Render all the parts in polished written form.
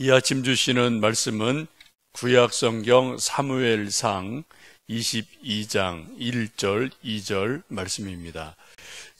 이 아침 주시는 말씀은 구약성경 사무엘상 22장 1절 2절 말씀입니다.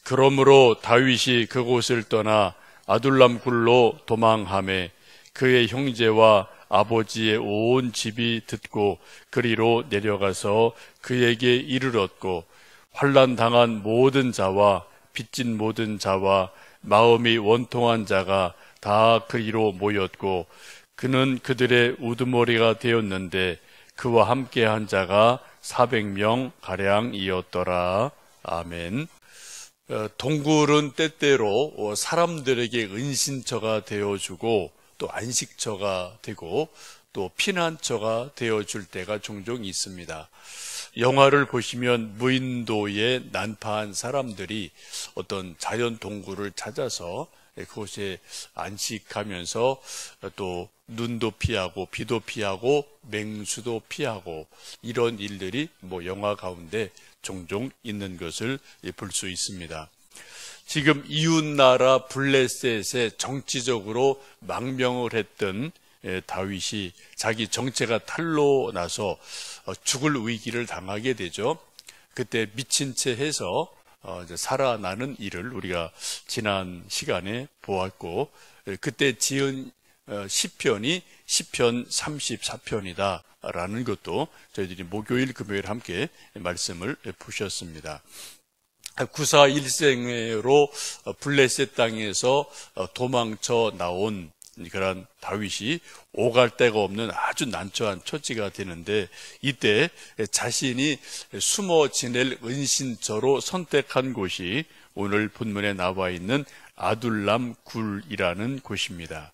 그러므로 다윗이 그곳을 떠나 아둘람 굴로 도망하매 그의 형제와 아버지의 온 집이 듣고 그리로 내려가서 그에게 이르렀고, 환난 당한 모든 자와 빚진 모든 자와 마음이 원통한 자가 다 그리로 모였고, 그는 그들의 우두머리가 되었는데 그와 함께한 자가 400명 가량이었더라. 아멘. 동굴은 때때로 사람들에게 은신처가 되어주고 또 안식처가 되고 또 피난처가 되어줄 때가 종종 있습니다. 영화를 보시면 무인도에 난파한 사람들이 어떤 자연 동굴을 찾아서 그곳에 안식하면서 또 눈도 피하고 비도 피하고 맹수도 피하고 이런 일들이 영화 가운데 종종 있는 것을 볼 수 있습니다. 지금 이웃나라 블레셋에 정치적으로 망명을 했던 다윗이 자기 정체가 탄로 나서 죽을 위기를 당하게 되죠. 그때 미친 채 해서 살아나는 일을 우리가 지난 시간에 보았고, 그때 지은 시편이 시편 34편이다 라는 것도 저희들이 목요일 금요일 함께 말씀을 보셨습니다. 구사 일생으로 블레셋 땅에서 도망쳐 나온 그런 다윗이 오갈 데가 없는 아주 난처한 처지가 되는데, 이때 자신이 숨어 지낼 은신처로 선택한 곳이 오늘 본문에 나와 있는 아둘람 굴이라는 곳입니다.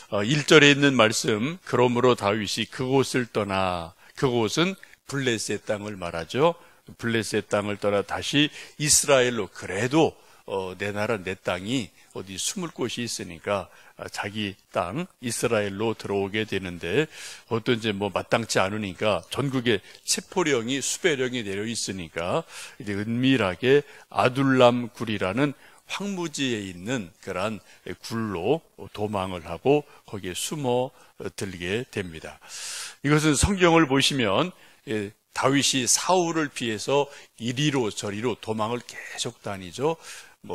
1절에 있는 말씀, 그러므로 다윗이 그곳을 떠나, 그곳은 블레셋 땅을 말하죠. 블레셋 땅을 떠나 다시 이스라엘로, 그래도 내 나라 내 땅이 어디 숨을 곳이 있으니까 자기 땅 이스라엘로 들어오게 되는데, 어떤지 마땅치 않으니까 전국에 체포령이 수배령이 내려 있으니까 이제 은밀하게 아둘람 굴이라는 황무지에 있는 그러한 굴로 도망을 하고 거기에 숨어 들게 됩니다. 이것은 성경을 보시면 다윗이 사울을 피해서 이리로 저리로 도망을 계속 다니죠.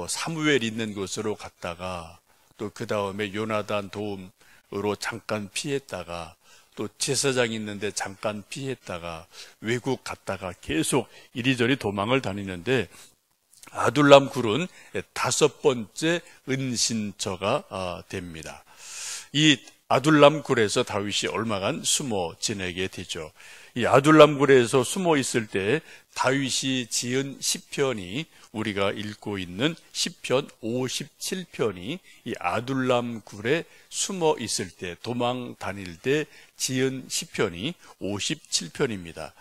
사무엘 있는 곳으로 갔다가 또 그 다음에 요나단 도움으로 잠깐 피했다가 또 제사장 있는데 잠깐 피했다가 외국 갔다가 계속 이리저리 도망을 다니는데, 아둘람 굴은 5번째 은신처가 됩니다. 이 아둘람 굴에서 다윗이 얼마간 숨어 지내게 되죠. 이 아둘람 굴에서 숨어 있을 때 다윗이 지은 시편이, 우리가 읽고 있는 시편 57편이 이 아둘람 굴에 숨어 있을 때, 도망 다닐 때 지은 시편이 57편입니다.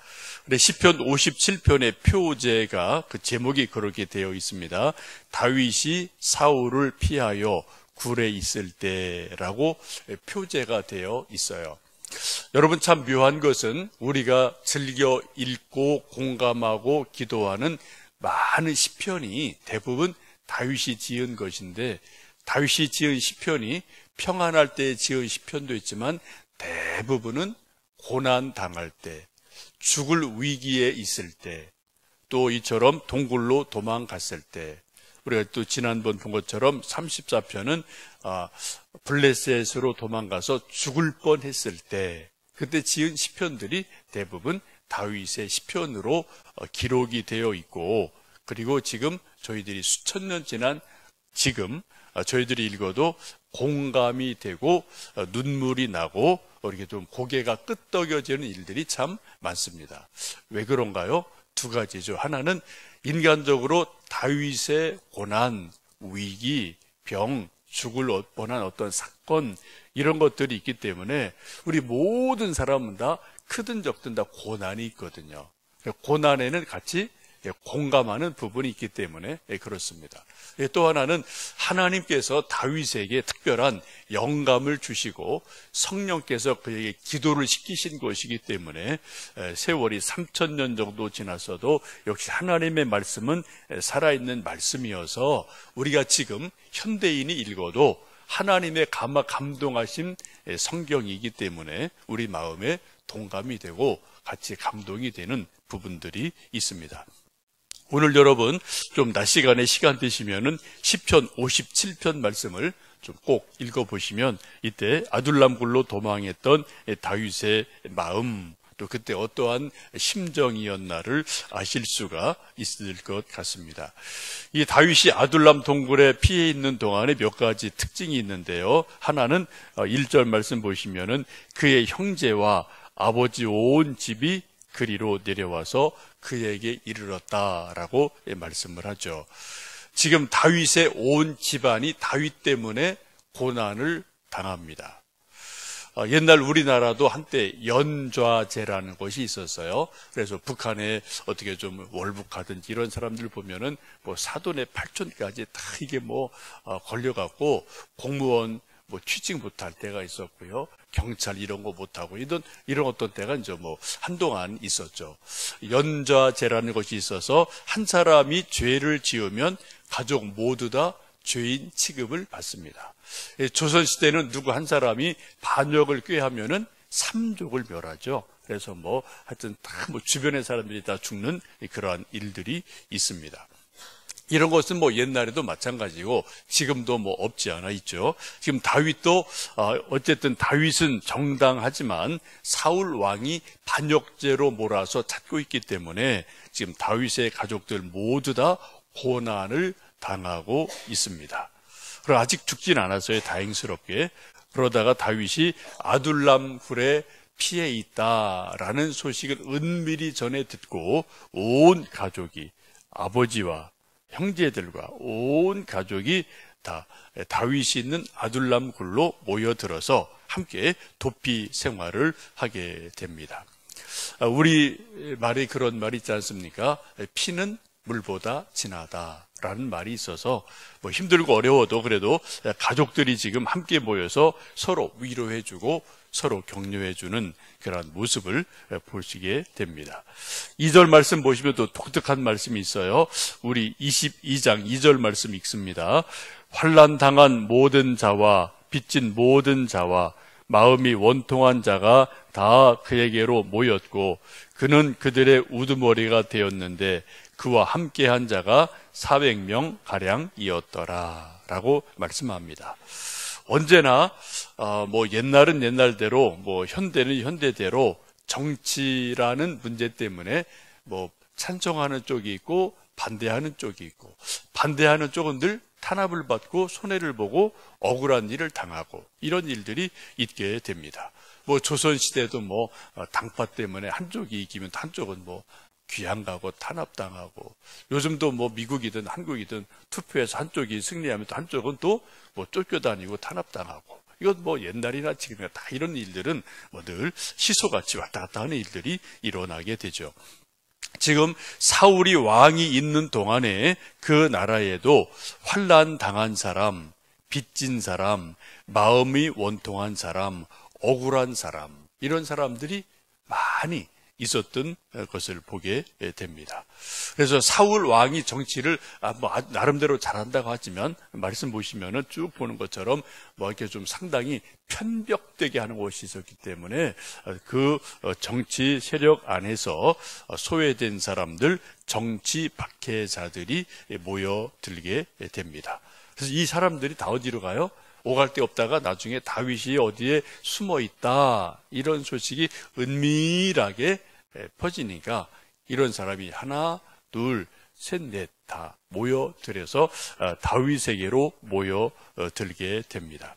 근데 시편 57편의 표제가, 그 제목이 그렇게 되어 있습니다. 다윗이 사울을 피하여 굴에 있을 때라고 표제가 되어 있어요. 여러분, 참 묘한 것은 우리가 즐겨 읽고 공감하고 기도하는 많은 시편이 대부분 다윗이 지은 것인데, 다윗이 지은 시편이 평안할 때 지은 시편도 있지만 대부분은 고난 당할 때, 죽을 위기에 있을 때, 또 이처럼 동굴로 도망갔을 때, 우리가 또 지난번 본 것처럼 34편은 블레셋으로 도망가서 죽을 뻔했을 때, 그때 지은 시편들이 대부분 다윗의 시편으로 기록이 되어 있고, 그리고 지금 저희들이 수천 년 지난 지금 저희들이 읽어도 공감이 되고 눈물이 나고 이렇게 좀 고개가 끄덕여지는 일들이 참 많습니다. 왜 그런가요? 두 가지죠. 하나는 인간적으로 다윗의 고난, 위기, 병, 죽을 뻔한 어떤 사건, 이런 것들이 있기 때문에 우리 모든 사람은 다 크든 적든 다 고난이 있거든요. 고난에는 같이 공감하는 부분이 있기 때문에 그렇습니다. 또 하나는 하나님께서 다윗에게 특별한 영감을 주시고 성령께서 그에게 기도를 시키신 것이기 때문에 세월이 3000년 정도 지났어도 역시 하나님의 말씀은 살아있는 말씀이어서 우리가 지금 현대인이 읽어도 하나님의 감동하신 성경이기 때문에 우리 마음에 동감이 되고 같이 감동이 되는 부분들이 있습니다. 오늘 여러분 좀 낮 시간에 시간 되시면은 시편 57편 말씀을 좀 꼭 읽어보시면 이때 아둘람 굴로 도망했던 다윗의 마음, 또 그때 어떠한 심정이었나를 아실 수가 있을 것 같습니다. 이 다윗이 아둘람 동굴에 피해 있는 동안에 몇 가지 특징이 있는데요. 하나는 1절 말씀 보시면은 그의 형제와 아버지 온 집이 그리로 내려와서 그에게 이르렀다라고 말씀을 하죠. 지금 다윗의 온 집안이 다윗 때문에 고난을 당합니다. 옛날 우리나라도 한때 연좌제라는 것이 있었어요. 그래서 북한에 어떻게 좀 월북하든지 이런 사람들 보면은 뭐 사돈의 팔촌까지 다 이게 걸려갖고 공무원 취직 못할 때가 있었고요. 경찰 이런 거 못하고 이런 어떤 때가 이제 한동안 있었죠. 연좌제라는 것이 있어서 한 사람이 죄를 지으면 가족 모두 다 죄인 취급을 받습니다. 조선시대는 누구 한 사람이 반역을 꾀하면은 삼족을 멸하죠. 그래서 하여튼 다 주변의 사람들이 다 죽는 그러한 일들이 있습니다. 이런 것은 옛날에도 마찬가지고 지금도 없지 않아 있죠. 지금 다윗도 어쨌든 다윗은 정당하지만 사울 왕이 반역죄로 몰아서 찾고 있기 때문에 지금 다윗의 가족들 모두 다 고난을 당하고 있습니다. 그리고 아직 죽진 않았어요. 다행스럽게. 그러다가 다윗이 아둘람 굴에 피해 있다라는 소식을 은밀히 전해 듣고 온 가족이 아버지와 형제들과 온 가족이 다 다윗이 있는 아둘람 굴로 모여들어서 함께 도피 생활을 하게 됩니다. 우리 말에 그런 말이 있지 않습니까? 피는 물보다 진하다라는 말이 있어서 힘들고 어려워도 그래도 가족들이 지금 함께 모여서 서로 위로해주고 서로 격려해주는 그런 모습을 보시게 됩니다. 2절 말씀 보시면 또 독특한 말씀이 있어요. 우리 22장 2절 말씀 읽습니다. 환난 당한 모든 자와 빚진 모든 자와 마음이 원통한 자가 다 그에게로 모였고 그는 그들의 우두머리가 되었는데 그와 함께한 자가 400명 가량이었더라 라고 말씀합니다. 언제나 옛날은 옛날대로 현대는 현대대로 정치라는 문제 때문에 찬성하는 쪽이 있고 반대하는 쪽이 있고 반대하는 쪽은 늘 탄압을 받고 손해를 보고 억울한 일을 당하고 이런 일들이 있게 됩니다. 조선시대도 당파 때문에 한쪽이 이기면 한쪽은 귀양가고 탄압당하고 요즘도 미국이든 한국이든 투표해서 한쪽이 승리하면 또 한쪽은 또 쫓겨다니고 탄압당하고 이건 옛날이나 지금이나 다 이런 일들은 늘 시소같이 왔다 갔다 하는 일들이 일어나게 되죠. 지금 사울이 왕이 있는 동안에 그 나라에도 환난 당한 사람, 빚진 사람, 마음이 원통한 사람, 억울한 사람 이런 사람들이 많이 있었던 것을 보게 됩니다. 그래서 사울 왕이 정치를 나름대로 잘한다고 하지만 말씀 보시면은 쭉 보는 것처럼 이렇게 좀 상당히 편벽되게 하는 것이 있었기 때문에 그 정치 세력 안에서 소외된 사람들, 정치 박해자들이 모여들게 됩니다. 그래서 이 사람들이 다 어디로 가요? 오갈 데 없다가 나중에 다윗이 어디에 숨어 있다 이런 소식이 은밀하게 퍼지니까 이런 사람이 하나, 둘, 셋, 넷 다 모여들어서 다윗에게로 모여들게 됩니다.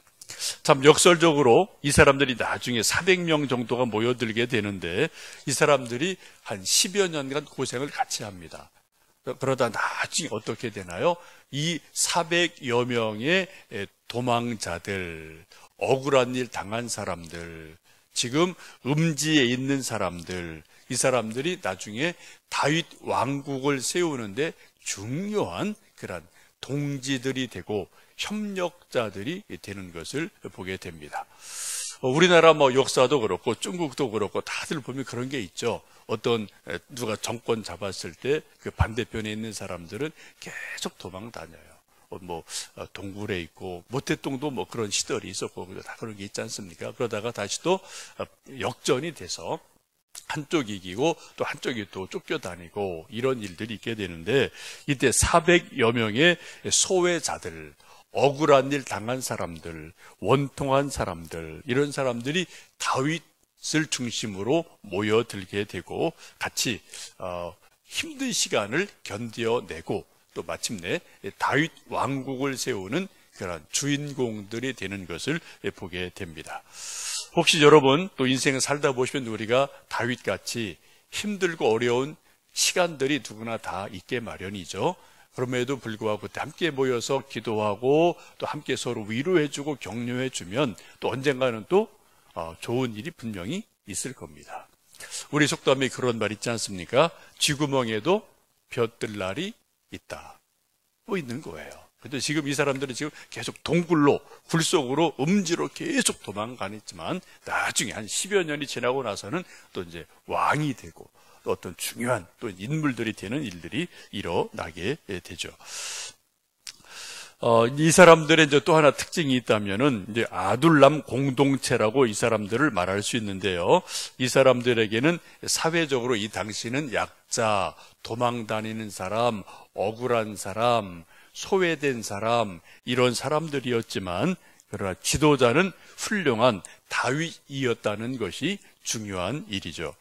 참 역설적으로 이 사람들이 나중에 400명 정도가 모여들게 되는데 이 사람들이 한 10여 년간 고생을 같이 합니다. 그러다 나중에 어떻게 되나요? 이 400여 명의 도망자들, 억울한 일 당한 사람들, 지금 음지에 있는 사람들, 이 사람들이 나중에 다윗 왕국을 세우는데 중요한 그런 동지들이 되고 협력자들이 되는 것을 보게 됩니다. 우리나라 역사도 그렇고 중국도 그렇고 다들 보면 그런 게 있죠. 어떤 누가 정권 잡았을 때 그 반대편에 있는 사람들은 계속 도망 다녀요. 동굴에 있고 모태똥도 뭐 그런 시절이 있었고 다 그런 게 있지 않습니까? 그러다가 다시 또 역전이 돼서 한쪽이 이기고 또 한쪽이 또 쫓겨다니고 이런 일들이 있게 되는데, 이때 400여 명의 소외자들, 억울한 일 당한 사람들, 원통한 사람들, 이런 사람들이 다윗을 중심으로 모여들게 되고 같이 힘든 시간을 견뎌내고 또 마침내 다윗 왕국을 세우는 그런 주인공들이 되는 것을 보게 됩니다. 혹시 여러분 또 인생을 살다 보시면 우리가 다윗같이 힘들고 어려운 시간들이 누구나 다 있게 마련이죠. 그럼에도 불구하고 그때 함께 모여서 기도하고 또 함께 서로 위로해주고 격려해주면 또 언젠가는 또 좋은 일이 분명히 있을 겁니다. 우리 속담에 그런 말 있지 않습니까? 쥐구멍에도 벼뜰 날이 있다. 뭐 있는 거예요. 근데 지금 이 사람들은 지금 계속 동굴로, 굴 속으로, 음지로 계속 도망가겠지만 나중에 한 10여 년이 지나고 나서는 또 이제 왕이 되고 또 어떤 중요한 또 인물들이 되는 일들이 일어나게 되죠. 이 사람들의 이제 또 하나 특징이 있다면은 이제 아둘람 공동체라고 이 사람들을 말할 수 있는데요. 이 사람들에게는 사회적으로 이 당시는 약자, 도망 다니는 사람, 억울한 사람, 소외된 사람, 이런 사람들이었지만 그러나 지도자는 훌륭한 다윗이었다는 것이 중요한 일이죠.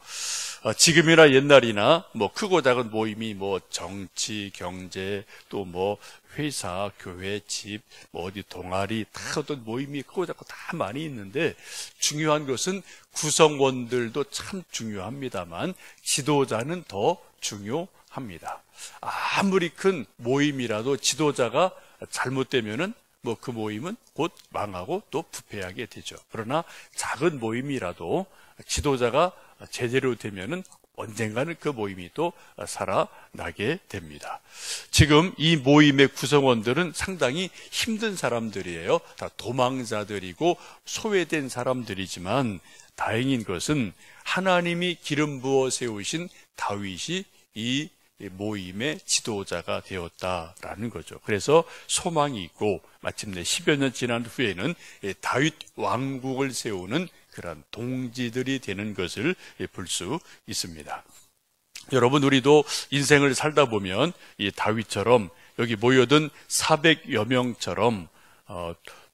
지금이나 옛날이나 뭐 크고 작은 모임이 뭐 정치, 경제, 또 뭐 회사, 교회, 집, 뭐 어디 동아리, 다 어떤 모임이 크고 작고 다 많이 있는데 중요한 것은 구성원들도 참 중요합니다만 지도자는 더 중요합니다. 아무리 큰 모임이라도 지도자가 잘못되면은 뭐 그 모임은 곧 망하고 또 부패하게 되죠. 그러나 작은 모임이라도 지도자가 제대로 되면은 언젠가는 그 모임이 또 살아나게 됩니다. 지금 이 모임의 구성원들은 상당히 힘든 사람들이에요. 다 도망자들이고 소외된 사람들이지만 다행인 것은 하나님이 기름 부어 세우신 다윗이 이 모임의 지도자가 되었다라는 거죠. 그래서 소망이 있고 마침내 10여 년 지난 후에는 다윗 왕국을 세우는 그런 동지들이 되는 것을 볼 수 있습니다. 여러분, 우리도 인생을 살다 보면 이 다윗처럼 여기 모여든 400여 명처럼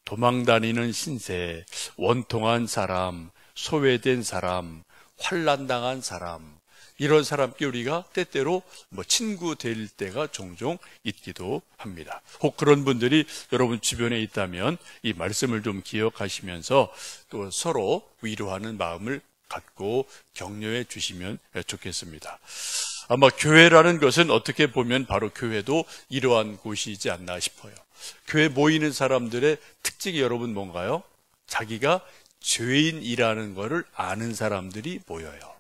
도망다니는 신세, 원통한 사람, 소외된 사람, 환난당한 사람, 이런 사람께 우리가 때때로 뭐 친구 될 때가 종종 있기도 합니다. 혹 그런 분들이 여러분 주변에 있다면 이 말씀을 좀 기억하시면서 또 서로 위로하는 마음을 갖고 격려해 주시면 좋겠습니다. 아마 교회라는 것은 어떻게 보면 바로 교회도 이러한 곳이지 않나 싶어요. 교회 모이는 사람들의 특징이 여러분 뭔가요? 자기가 죄인이라는 것을 아는 사람들이 모여요.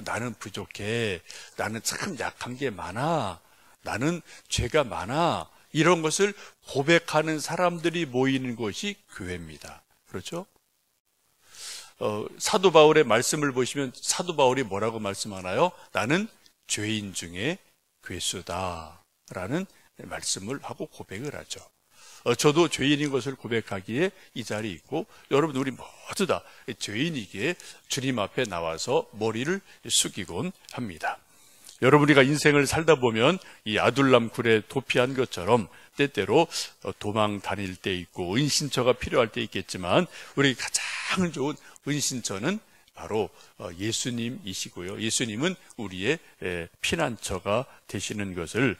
나는 부족해. 나는 참 약한 게 많아. 나는 죄가 많아. 이런 것을 고백하는 사람들이 모이는 곳이 교회입니다. 그렇죠? 사도 바울의 말씀을 보시면 사도 바울이 뭐라고 말씀하나요? 나는 죄인 중에 괴수다 라는 말씀을 하고 고백을 하죠. 저도 죄인인 것을 고백하기에 이 자리에 있고 여러분 우리 모두 다 죄인이기에 주님 앞에 나와서 머리를 숙이곤 합니다. 여러분, 우리가 인생을 살다 보면 이 아둘람 굴에 도피한 것처럼 때때로 도망 다닐 때 있고 은신처가 필요할 때 있겠지만 우리 가장 좋은 은신처는 바로 예수님이시고요. 예수님은 우리의 피난처가 되시는 것을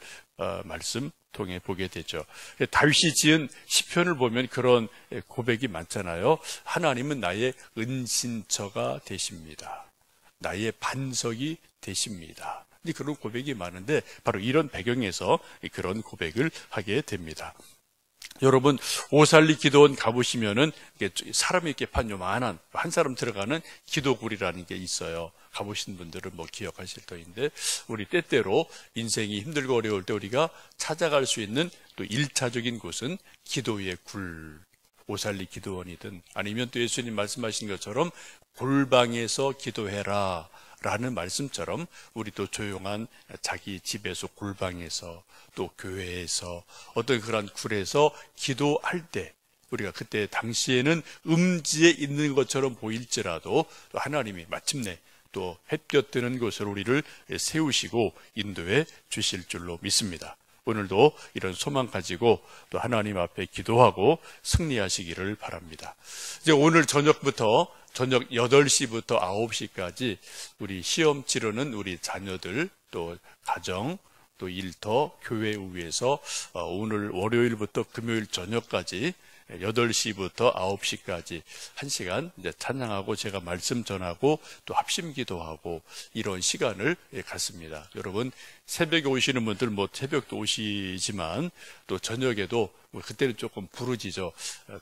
말씀 통해 보게 되죠. 다윗이 지은 시편을 보면 그런 고백이 많잖아요. 하나님은 나의 은신처가 되십니다. 나의 반석이 되십니다. 그런 고백이 많은데 바로 이런 배경에서 그런 고백을 하게 됩니다. 여러분, 오살리 기도원 가보시면은 사람이 이렇게 판 요만한 한 사람 들어가는 기도굴이라는 게 있어요. 가보신 분들은 뭐 기억하실 터인데 우리 때때로 인생이 힘들고 어려울 때 우리가 찾아갈 수 있는 또 1차적인 곳은 기도의 굴, 오살리 기도원이든 아니면 또 예수님 말씀하신 것처럼 골방에서 기도해라 라는 말씀처럼 우리도 조용한 자기 집에서, 골방에서, 또 교회에서, 어떤 그런 굴에서 기도할 때, 우리가 그때 당시에는 음지에 있는 것처럼 보일지라도 또 하나님이 마침내 또 햇볕 드는 곳으로 우리를 세우시고 인도해 주실 줄로 믿습니다. 오늘도 이런 소망 가지고 또 하나님 앞에 기도하고 승리하시기를 바랍니다. 이제 오늘 저녁부터 저녁 8시부터 9시까지 우리 시험 치르는 우리 자녀들, 또 가정, 또 일터, 교회 위에서 오늘 월요일부터 금요일 저녁까지 8시부터 9시까지 1시간 이제 찬양하고 제가 말씀 전하고 또 합심 기도하고 이런 시간을 갖습니다. 여러분 새벽에 오시는 분들 뭐 새벽도 오시지만 또 저녁에도 뭐 그때는 조금 부르지죠.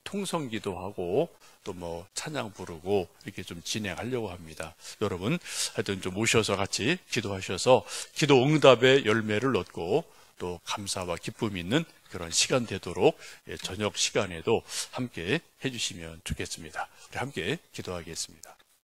통성 기도하고 또 뭐 찬양 부르고 이렇게 좀 진행하려고 합니다. 여러분 하여튼 좀 오셔서 같이 기도하셔서 기도 응답의 열매를 얻고 또 감사와 기쁨이 있는 그런 시간 되도록 저녁 시간에도 함께 해주시면 좋겠습니다. 우리 함께 기도하겠습니다.